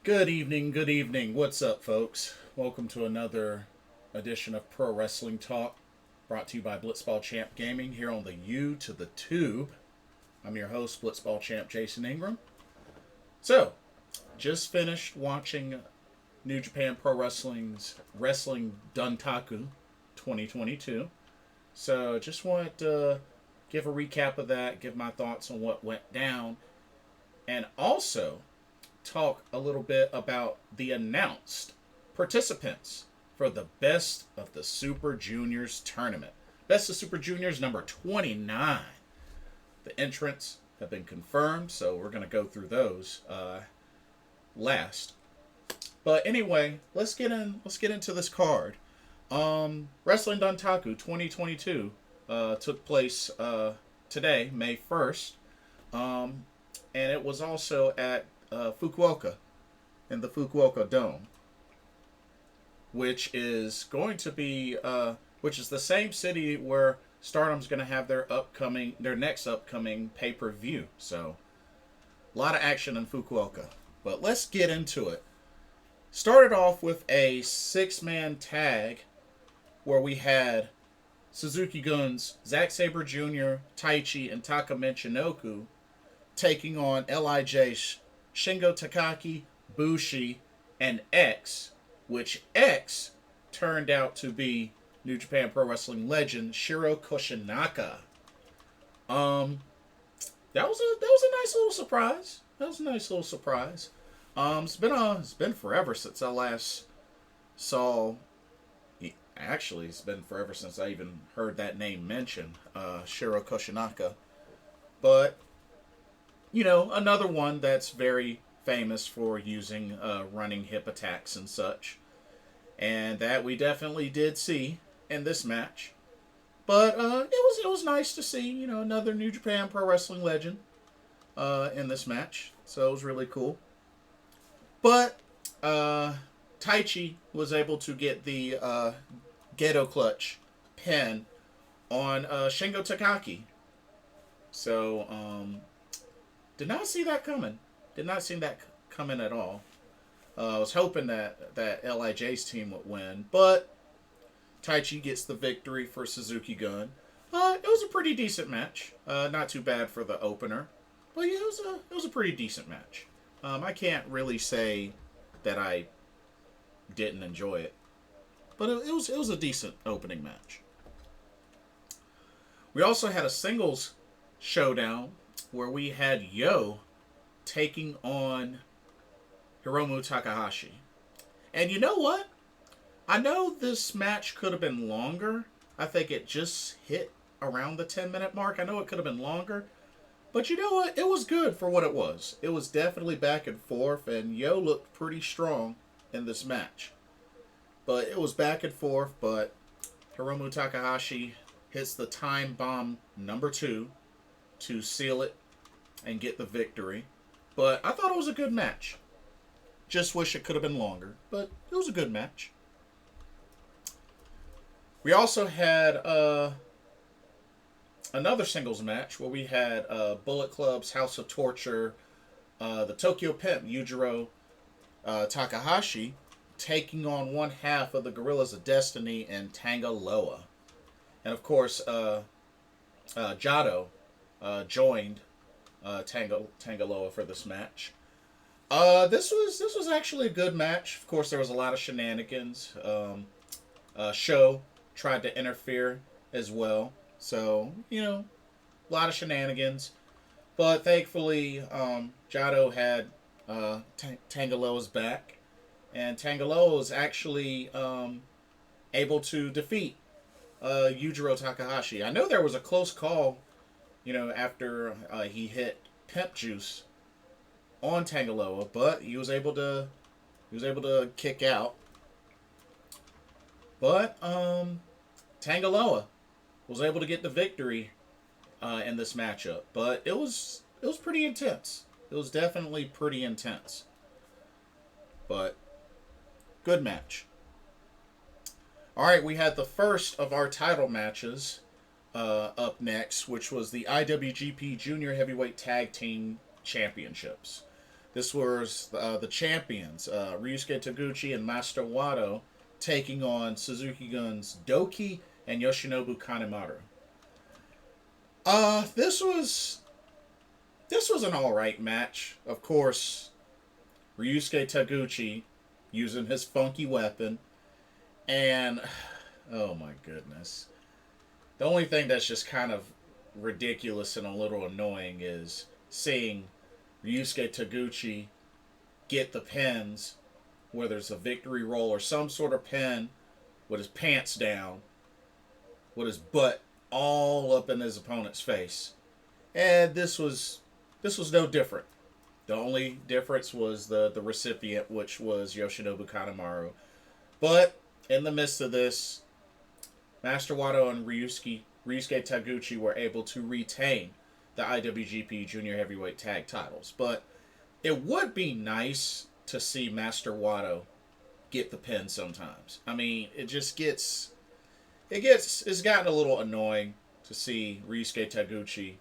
Good evening. What's up, folks? Welcome to another edition of Pro Wrestling Talk, brought to you by Blitzball Champ Gaming here on the U to the Tube. I'm your host, Blitzball Champ Jason Ingram. So, just finished watching New Japan Pro Wrestling's Wrestling Dontaku 2022. So, just wanted to give a recap of that, give my thoughts on what went down, and also talk a little bit about the announced participants for the Best of the Super Juniors tournament. Best of Super Juniors number 29. The entrants have been confirmed, so we're going to go through those last. But anyway, let's get into this card. Wrestling Dontaku 2022 took place today, May 1st. And it was also at Fukuoka, in the Fukuoka Dome, which is going to be, which is the same city where Stardom's going to have their next upcoming pay-per-view. So, a lot of action in Fukuoka. But let's get into it. Started off with a 6-man tag where we had Suzuki Gun's Zack Sabre Jr., Taichi, and Taka Michinoku taking on LIJ Shingo Takagi, Bushi, and X, which X turned out to be New Japan Pro Wrestling legend Shiro Koshinaka. That was a nice little surprise. It's been forever since I last saw. Actually, it's been forever since I even heard that name mentioned, Shiro Koshinaka. But another one that's very famous for using running hip attacks and such. And that we definitely did see in this match. But it was nice to see, another New Japan Pro Wrestling legend in this match. So it was really cool. But Taichi was able to get the Gedo Clutch pin on Shingo Takagi. So, did not see that coming. Did not see that coming at all. I was hoping that LIJ's team would win, but Taichi gets the victory for Suzuki Gun. It was a pretty decent match. Not too bad for the opener, but yeah, it was a pretty decent match. I can't really say that I didn't enjoy it, but it was a decent opening match. We also had a singles showdown where we had Yo taking on Hiromu Takahashi. And you know what? I know this match could have been longer. I think it just hit around the 10-minute mark. I know it could have been longer. But you know what? It was good for what it was. It was definitely back and forth, and Yo looked pretty strong in this match. But it was back and forth, but Hiromu Takahashi hits the time bomb number 2 to seal it and get the victory. But I thought it was a good match. Just wish it could have been longer, but it was a good match. We also had another singles match where we had Bullet Club's House of Torture, the Tokyo Pimp, Yujiro Takahashi, taking on one half of the Gorillas of Destiny and Tanga Loa. And of course, Jado joined Tanga Loa for this match. This was actually a good match. Of course, there was a lot of shenanigans. Sho tried to interfere as well. So, a lot of shenanigans. But thankfully, Jado had Tangaloa's back. And Tangaloa was actually able to defeat Yujiro Takahashi. I know there was a close call, after he hit Pimp Juice on Tangaloa, but he was able to kick out. But Tangaloa was able to get the victory in this matchup. But it was pretty intense. It was definitely pretty intense. But good match. All right, we had the first of our title matches up next, which was the IWGP Junior Heavyweight Tag Team Championships. This was the champions, Ryusuke Taguchi and Master Wato, taking on Suzuki Gun's Doki and Yoshinobu Kanemaru. Uh, this was this was an all right match. Of course, Ryusuke Taguchi using his funky weapon, and oh my goodness, the only thing that's just kind of ridiculous and a little annoying is seeing Ryusuke Taguchi get the pins, whether it's a victory roll or some sort of pin, with his pants down, with his butt all up in his opponent's face. And this was no different. The only difference was the recipient, which was Yoshinobu Kanemaru. But in the midst of this, Master Wato and Ryusuke Taguchi were able to retain the IWGP Junior Heavyweight Tag titles. But it would be nice to see Master Wato get the pin sometimes. I mean, it's gotten a little annoying to see Ryusuke Taguchi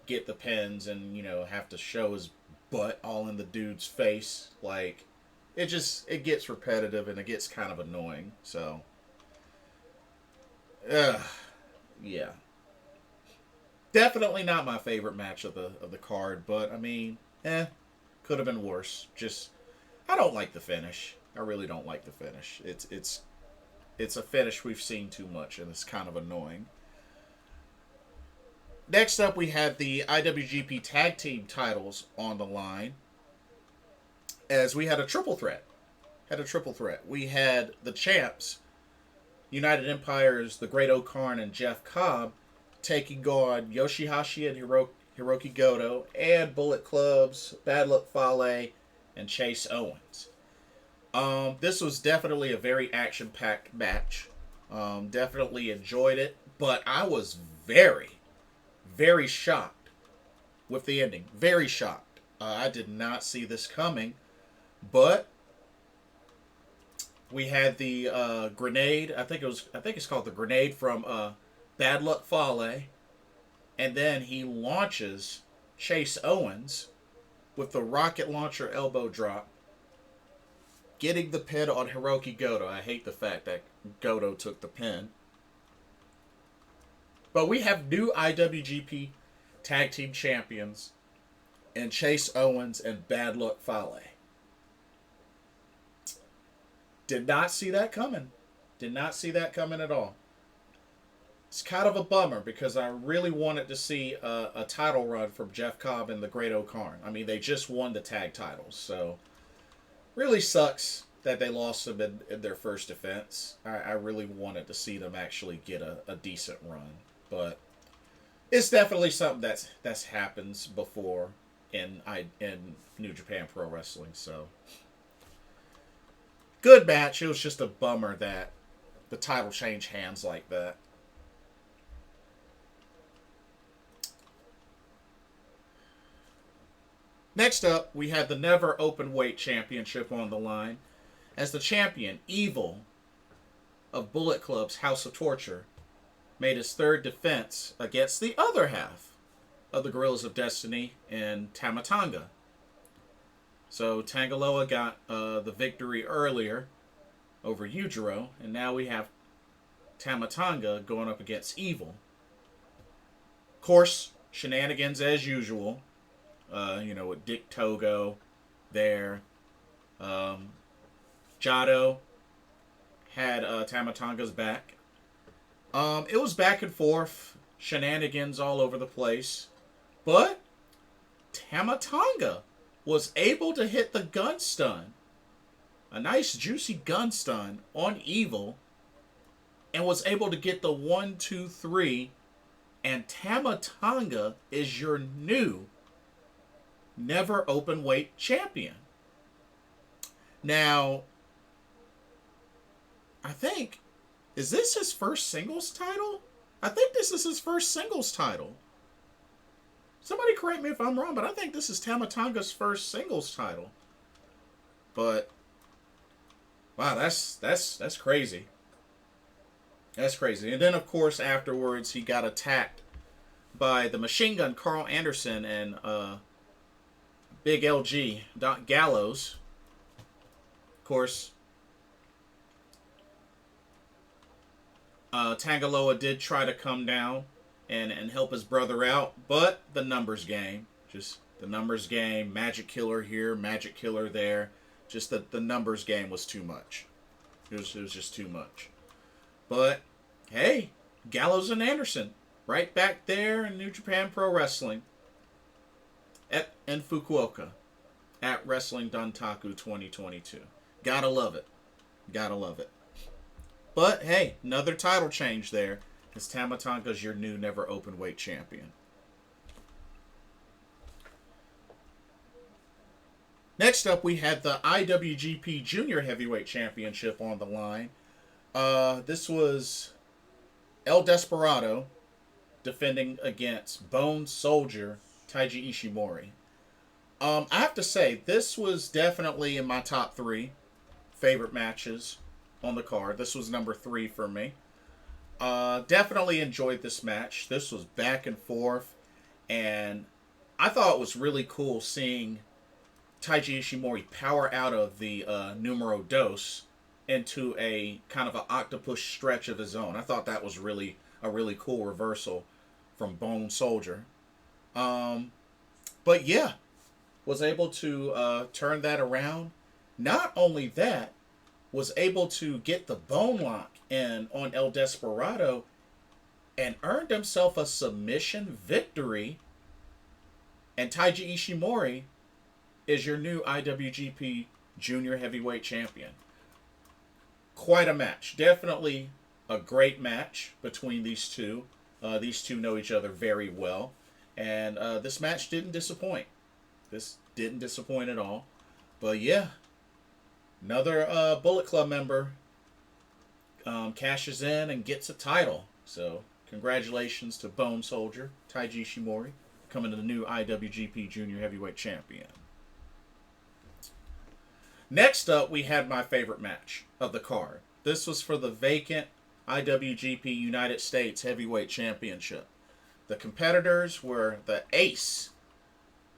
get the pins and, have to show his butt all in the dude's face. Like, it gets repetitive and it gets kind of annoying. So, yeah. Definitely not my favorite match of the card, but I mean, could have been worse. I don't like the finish. I really don't like the finish. It's a finish we've seen too much, and it's kind of annoying. Next up, we had the IWGP Tag Team titles on the line, as we had a triple threat. We had the champs, United Empire's The Great Okarn and Jeff Cobb, taking on Yoshihashi and Hiroki Goto, and Bullet Club's Bad Luck Fale and Chase Owens. This was definitely a very action-packed match. Definitely enjoyed it, but I was very, very shocked with the ending. Very shocked. I did not see this coming, but we had the grenade. I think it's called the grenade from Bad Luck Fale, and then he launches Chase Owens with the rocket launcher elbow drop, getting the pin on Hiroki Goto. I hate the fact that Goto took the pin. But we have new IWGP Tag Team Champions in Chase Owens and Bad Luck Fale. Did not see that coming. Did not see that coming at all. It's kind of a bummer because I really wanted to see a title run from Jeff Cobb and the Great Okarn. I mean, they just won the tag titles, so really sucks that they lost them in their first defense. I really wanted to see them actually get a decent run, but it's definitely something that's happens before in New Japan Pro Wrestling. So good match. It was just a bummer that the title changed hands like that. Next up, we had the Never Openweight Championship on the line, as the champion, Evil, of Bullet Club's House of Torture, made his third defense against the other half of the Guerrillas of Destiny in Tama Tonga. So Tangaloa got the victory earlier over Yujiro, and now we have Tama Tonga going up against Evil. Of course, shenanigans as usual. With Dick Togo there. Jado had Tama Tonga's back. It was back and forth, shenanigans all over the place, but Tama Tonga was able to hit the gun stun, a nice juicy gun stun on Evil, and was able to get the 1-2-3, and Tama Tonga is your new Never Openweight champion. Now, I think, is this his first singles title? I think this is his first singles title. Somebody correct me if I'm wrong, but I think this is Tama Tonga's first singles title. But wow, that's crazy. That's crazy. And then of course afterwards he got attacked by the Machine Gun Carl Anderson and Big LG Gallows. Of course, Tangaloa did try to come down and help his brother out, but the numbers game. Just the numbers game. Magic killer here, magic killer there. Just the numbers game was too much. It was just too much. But, hey, Gallows and Anderson, right back there in New Japan Pro Wrestling in Fukuoka at Wrestling Dontaku 2022. Gotta love it. Gotta love it. But, hey, another title change there as Tama Tonga's your new never Openweight champion. Next up, we had the IWGP Junior Heavyweight Championship on the line. This was El Desperado defending against Bone Soldier Taiji Ishimori. I have to say, this was definitely in my top 3 favorite matches on the card. This was number 3 for me. Definitely enjoyed this match. This was back and forth, and I thought it was really cool seeing Taiji Ishimori power out of the numero dos into a kind of an octopus stretch of his own. I thought that was a really cool reversal from Bone Soldier. But yeah, was able to turn that around. Not only that, was able to get the bone lock in on El Desperado and earned himself a submission victory. And Taiji Ishimori is your new IWGP Junior Heavyweight Champion. Quite a match. Definitely a great match between these two. These two know each other very well. And this match didn't disappoint. This didn't disappoint at all. But yeah, another Bullet Club member cashes in and gets a title. So congratulations to Bone Soldier, Taiji Ishimori, becoming the new IWGP Junior Heavyweight Champion. Next up, we had my favorite match of the card. This was for the vacant IWGP United States Heavyweight Championship. The competitors were the Ace,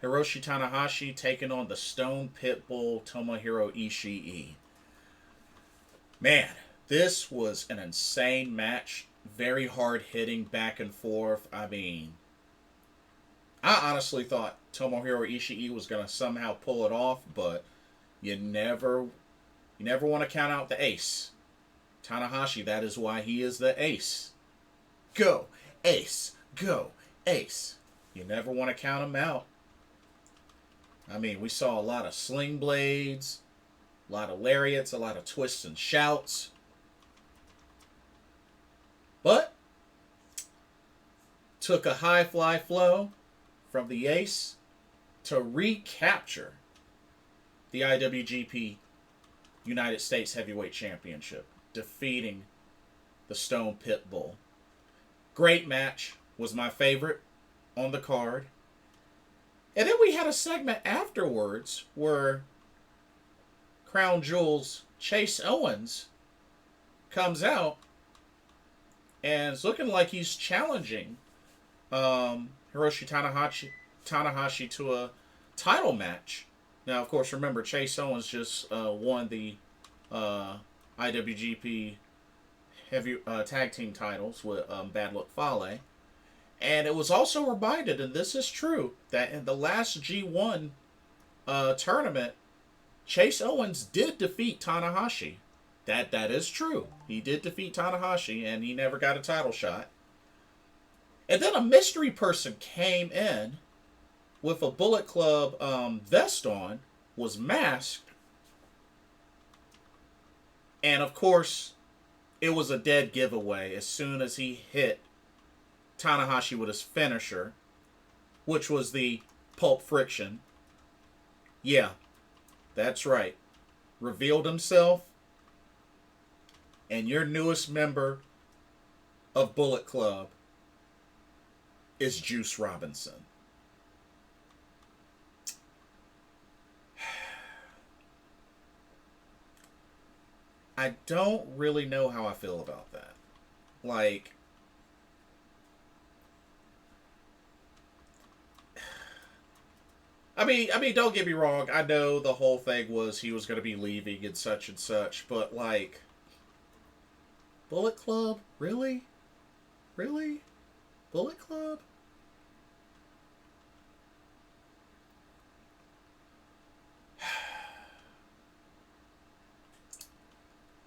Hiroshi Tanahashi, taking on the Stone Pitbull, Tomohiro Ishii. Man, this was an insane match. Very hard-hitting, back and forth. I mean, I honestly thought Tomohiro Ishii was going to somehow pull it off, but you never want to count out the ace. Tanahashi, that is why he is the ace. Go, ace. Go, ace. You never want to count him out. I mean, we saw a lot of sling blades, a lot of lariats, a lot of twists and shouts. But took a high fly flow from the ace to recapture the IWGP United States Heavyweight Championship, defeating the Stone Pitbull. Great match, was my favorite on the card. And then we had a segment afterwards where Crown Jewel's Chase Owens comes out and it's looking like he's challenging Hiroshi Tanahashi to a title match. Now, of course, remember, Chase Owens just won the IWGP heavy tag team titles with Bad Luck Fale. And it was also reminded, and this is true, that in the last G1 tournament, Chase Owens did defeat Tanahashi. That is true. He did defeat Tanahashi, and he never got a title shot. And then a mystery person came in with a Bullet Club vest on, was masked, and of course, it was a dead giveaway as soon as he hit Tanahashi with his finisher, which was the Pulp Friction. Yeah, that's right. Revealed himself, and your newest member of Bullet Club is Juice Robinson. I don't really know how I feel about that. Like, I mean, don't get me wrong. I know the whole thing was he was going to be leaving and such, but like, Bullet Club, really, really, Bullet Club.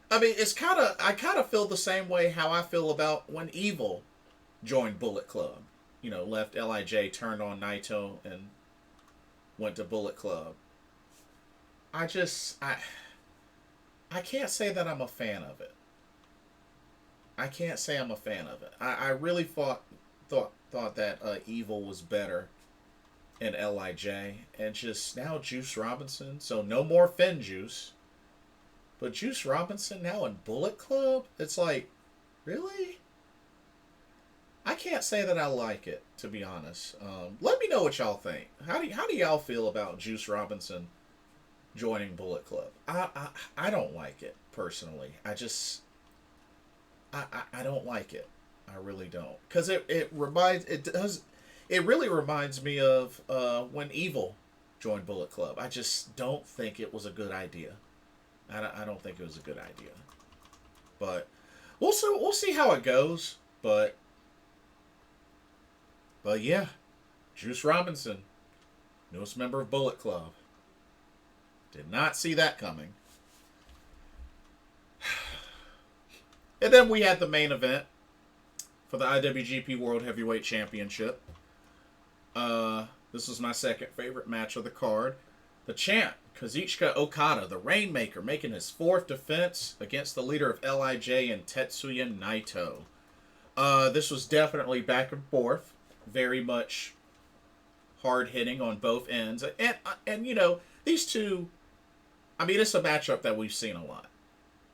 I mean, I kind of feel the same way how I feel about when Evil joined Bullet Club. You know, left Lij, turned on Naito, and went to Bullet Club. I just, I can't say that I'm a fan of it. I can't say I'm a fan of it. I really thought that Evil was better in Lij, and just now Juice Robinson. So no more Finn Juice, but Juice Robinson now in Bullet Club. It's like, really? I can't say that I like it, to be honest. Let me know what y'all think. How do y'all feel about Juice Robinson joining Bullet Club? I don't like it personally. I don't like it. I really don't, because it really reminds me of when Evil joined Bullet Club. I just don't think it was a good idea. I don't think it was a good idea. But we'll see how it goes. But yeah, Juice Robinson, newest member of Bullet Club. Did not see that coming. And then we had the main event for the IWGP World Heavyweight Championship. This was my second favorite match of the card. The champ, Kazuchika Okada, the Rainmaker, making his fourth defense against the leader of Lij and Tetsuya Naito. This was definitely back and forth. Very much hard hitting on both ends. And you know, these two, I mean, it's a matchup that we've seen a lot.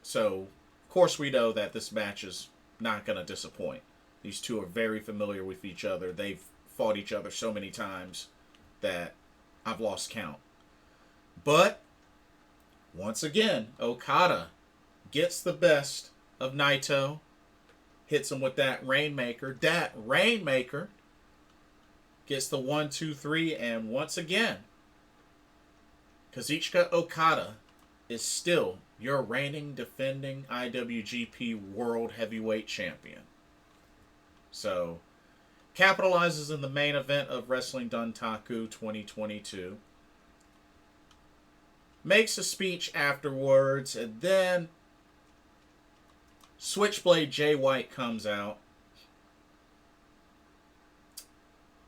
So, of course, we know that this match is not going to disappoint. These two are very familiar with each other. They've fought each other so many times that I've lost count. But, once again, Okada gets the best of Naito. Hits him with that Rainmaker. That Rainmaker gets the 1, 2, 3, and once again, Kazuchika Okada is still your reigning, defending IWGP World Heavyweight Champion. So, capitalizes in the main event of Wrestling Dontaku 2022. Makes a speech afterwards, and then Switchblade Jay White comes out.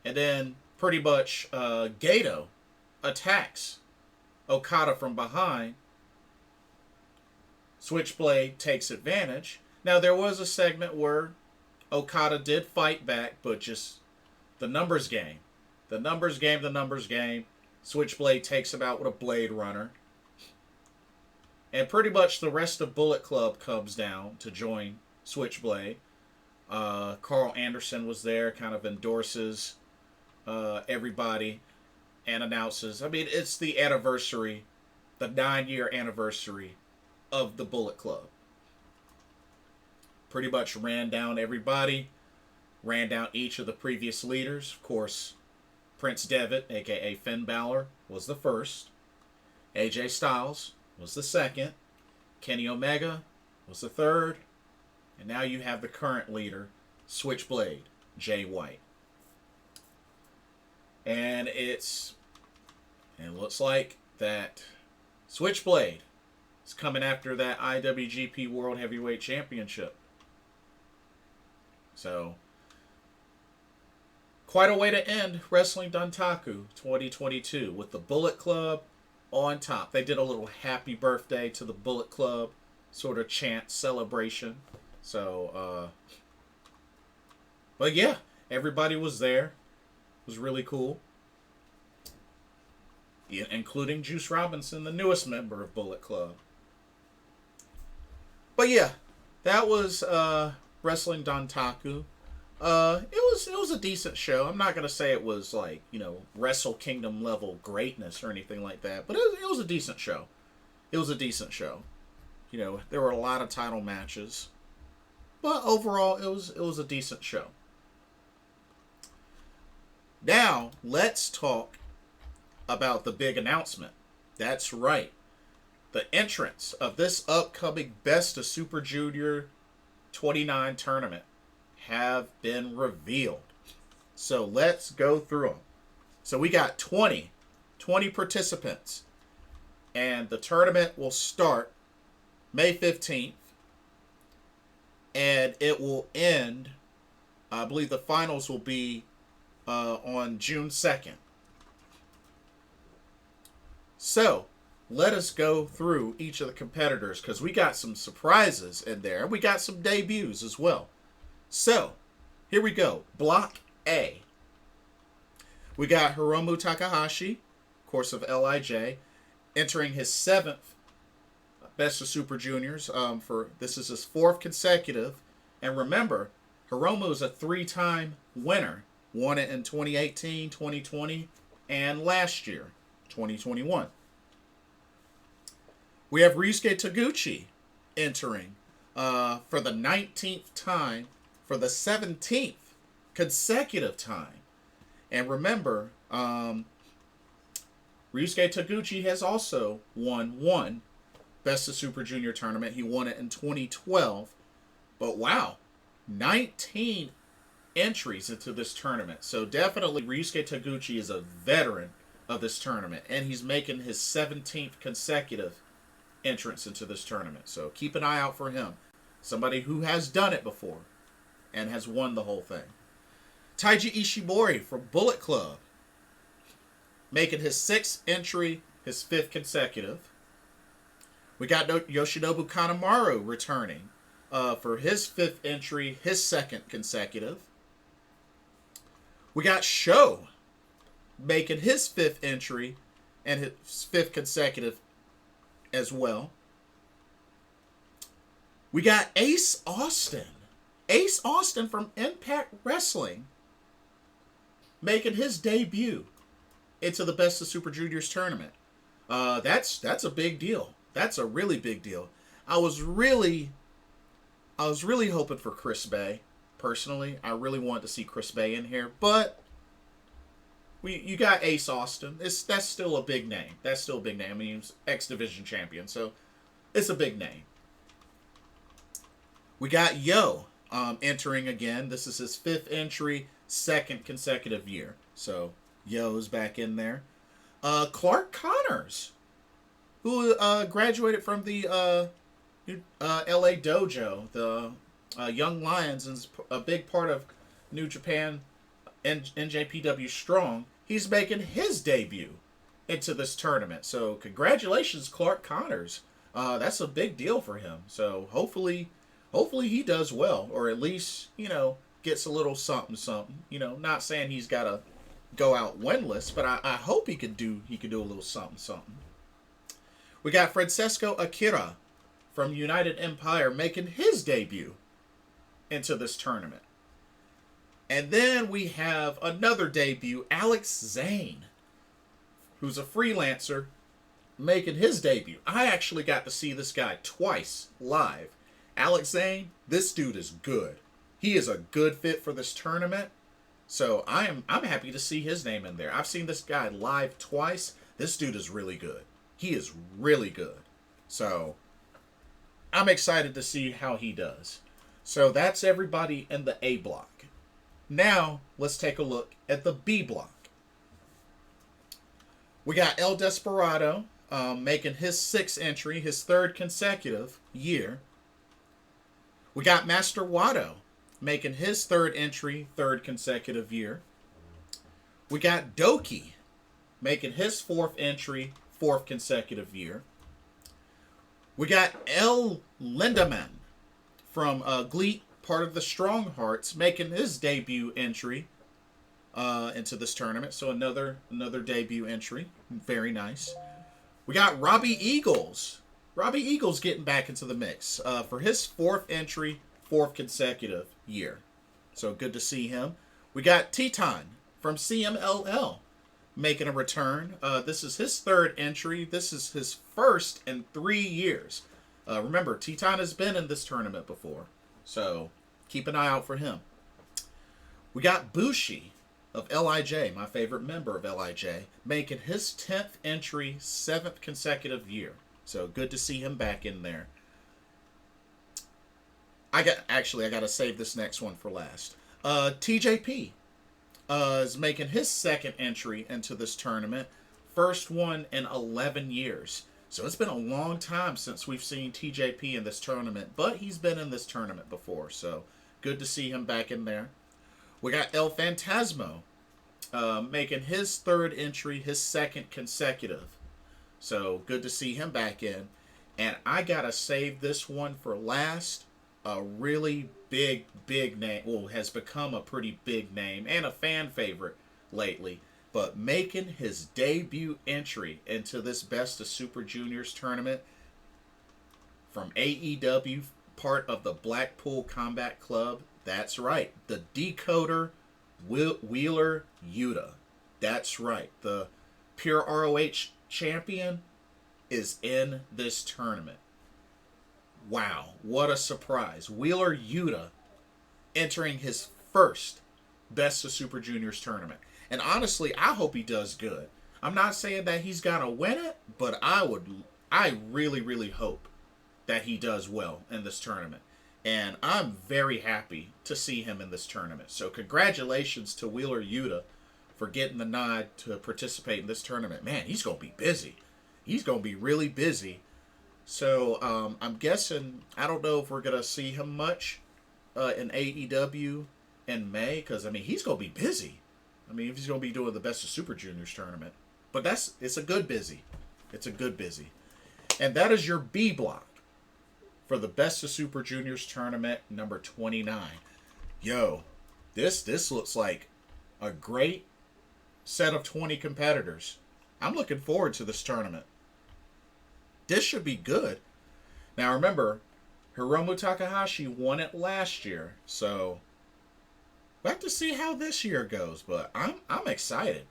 And then, pretty much, Gato attacks Okada from behind. Switchblade takes advantage. Now, there was a segment where Okada did fight back, but just the numbers game. The numbers game. Switchblade takes him out with a Blade Runner. And pretty much the rest of Bullet Club comes down to join Switchblade. Carl Anderson was there, kind of endorses everybody and announces, I mean, it's the anniversary, the 9-year anniversary of the Bullet Club. Pretty much ran down everybody, ran down each of the previous leaders. Of course, Prince Devitt, aka Finn Balor, was the first. AJ Styles was the second. Kenny Omega was the third. And now you have the current leader, Switchblade, Jay White. And it looks like that Switchblade is coming after that IWGP World Heavyweight Championship. So, quite a way to end Wrestling Dontaku 2022 with the Bullet Club on top. They did a little happy birthday to the Bullet Club sort of chant celebration. So, but yeah, everybody was there. It was really cool. Yeah, including Juice Robinson, the newest member of Bullet Club. But yeah, that was Wrestling Dontaku. It was a decent show. I'm not gonna say it was like, you know, Wrestle Kingdom level greatness or anything like that, but it was a decent show. It was a decent show. You know, there were a lot of title matches, but overall, it was a decent show. Now let's talk about the big announcement. That's right. The entrants of this upcoming Best of Super Junior 29 tournament have been revealed. So let's go through them. So we got 20 participants. And the tournament will start May 15th. And it will end, I believe the finals will be on June 2nd. So, let us go through each of the competitors because we got some surprises in there. And we got some debuts as well. So, here we go. Block A. We got Hiromu Takahashi, of course of LIJ, entering his 7th Best of Super Juniors. This is his 4th consecutive. And remember, Hiromu is a 3-time winner. Won it in 2018, 2020, and last year, 2021. We have Ryusuke Taguchi entering for the 19th time, for the 17th consecutive time. And remember, Ryusuke Taguchi has also won one Best of Super Junior tournament. He won it in 2012. But wow, 19 entries into this tournament. So definitely Ryusuke Taguchi is a veteran of this tournament. And he's making his 17th consecutive entrance into this tournament. So keep an eye out for him. Somebody who has done it before and has won the whole thing. Taiji Ishimori from Bullet Club, making his 6th entry, his 5th consecutive. We got Yoshinobu Kanemaru returning for his 5th entry, his 2nd consecutive. We got Sho making his 5th entry and his 5th consecutive as well. We got Ace Austin. Ace Austin from Impact Wrestling making his debut into the Best of Super Juniors tournament. That's a big deal. That's a really big deal. I was really hoping for Chris Bay. Personally, I really wanted to see Chris Bay in here, but you got Ace Austin. That's still a big name. That's still a big name. I mean, he's X Division champion, so it's a big name. We got Yo entering again. This is his 5th entry, 2nd consecutive year. So Yo's back in there. Clark Connors, who graduated from the LA Dojo, the Young Lions, and is a big part of New Japan NJPW Strong. He's making his debut into this tournament. So congratulations, Clark Connors. That's a big deal for him. So hopefully he does well, or at least, gets a little something. Not saying he's got to go out winless, but I hope he could do a little something. We got Francesco Akira from United Empire making his debut into this tournament. And then we have another debut, Alex Zane, who's a freelancer, making his debut. I actually got to see this guy twice live. Alex Zane, this dude is good. He is a good fit for this tournament. So I'm happy to see his name in there. I've seen this guy live twice. This dude is really good. He is really good. So I'm excited to see how he does. So that's everybody in the A block. Now let's take a look at the B block. We got El Desperado making his 6th entry, his 3rd consecutive year. We got Master Wato making his 3rd entry, 3rd consecutive year. We got Doki making his 4th entry, 4th consecutive year. We got El Lindemann from Gleet, part of the Strong Hearts, making his debut entry into this tournament. So another debut entry. Very nice. We got Robbie Eagles. Robbie Eagles getting back into the mix for his 4th entry, 4th consecutive year. So good to see him. We got Teton from CMLL making a return. This is his 3rd entry. This is his 1st in 3 years. Remember, Teton has been in this tournament before. So keep an eye out for him. We got Bushi of LIJ, my favorite member of LIJ, making his 10th entry, 7th consecutive year. So good to see him back in there. I got to save this next one for last. TJP is making his 2nd entry into this tournament, first one in 11 years. So it's been a long time since we've seen TJP in this tournament, but he's been in this tournament before, so good to see him back in there. We got El Fantasmo making his 3rd entry, his 2nd consecutive. So good to see him back in. And I got to save this one for last. A really big name, well, has become a pretty big name and a fan favorite lately, but making his debut entry into this Best of Super Juniors tournament from AEW, part of the Blackpool Combat Club. That's right, the Decoder Wheeler Yuta. That's right, the Pure ROH champion is in this tournament. Wow, what a surprise. Wheeler Yuta entering his first Best of Super Juniors tournament. And honestly, I hope he does good. I'm not saying that he's got to win it, but I really hope that he does well in this tournament. And I'm very happy to see him in this tournament. So congratulations to Wheeler Yuta for getting the nod to participate in this tournament. Man, he's going to be busy. He's going to be really busy. So I'm guessing, I don't know if we're going to see him much in AEW in May, because, I mean, he's going to be busy. I mean, if he's going to be doing the Best of Super Juniors tournament. But it's a good busy. It's a good busy. And that is your B block for the Best of Super Juniors tournament number 29. Yo, this looks like a great set of 20 competitors. I'm looking forward to this tournament. This should be good. Now remember, Hiromu Takahashi won it last year, so we'll have to see how this year goes. But I'm excited.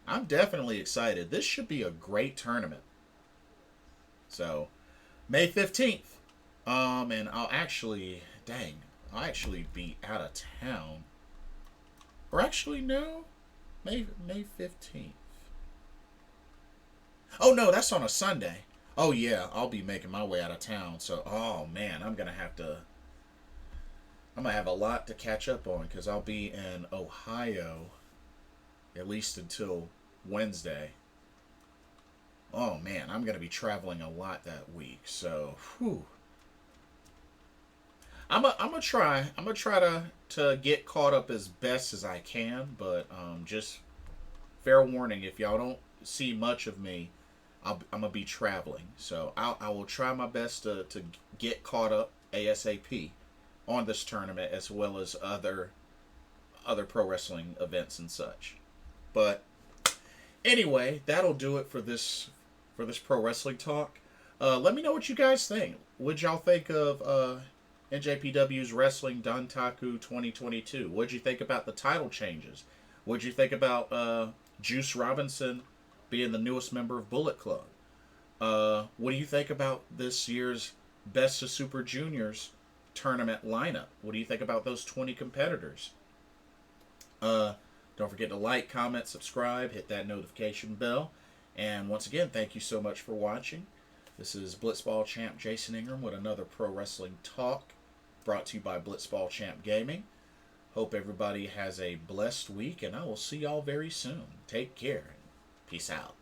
I'm definitely excited. This should be a great tournament. So May 15th. And I'll actually be out of town. Or actually no, May 15th. Oh no, that's on a Sunday. Oh yeah, I'll be making my way out of town. So, oh man, I'm gonna have a lot to catch up on, because I'll be in Ohio at least until Wednesday. Oh man, I'm gonna be traveling a lot that week. So, whew. I'm gonna try to get caught up as best as I can, but just fair warning, if y'all don't see much of me, I'm gonna be traveling, so I will try my best to get caught up ASAP on this tournament, as well as other pro wrestling events and such. But anyway, that'll do it for this pro wrestling talk. Let me know what you guys think. What'd y'all think of NJPW's Wrestling Dontaku 2022? What'd you think about the title changes? What'd you think about Juice Robinson being the newest member of Bullet Club? What do you think about this year's Best of Super Juniors tournament lineup? What do you think about those 20 competitors? Don't forget to like, comment, subscribe, hit that notification bell. And once again, thank you so much for watching. This is Blitzball Champ Jason Ingram with another Pro Wrestling Talk, brought to you by Blitzball Champ Gaming. Hope everybody has a blessed week, and I will see y'all very soon. Take care. Peace out.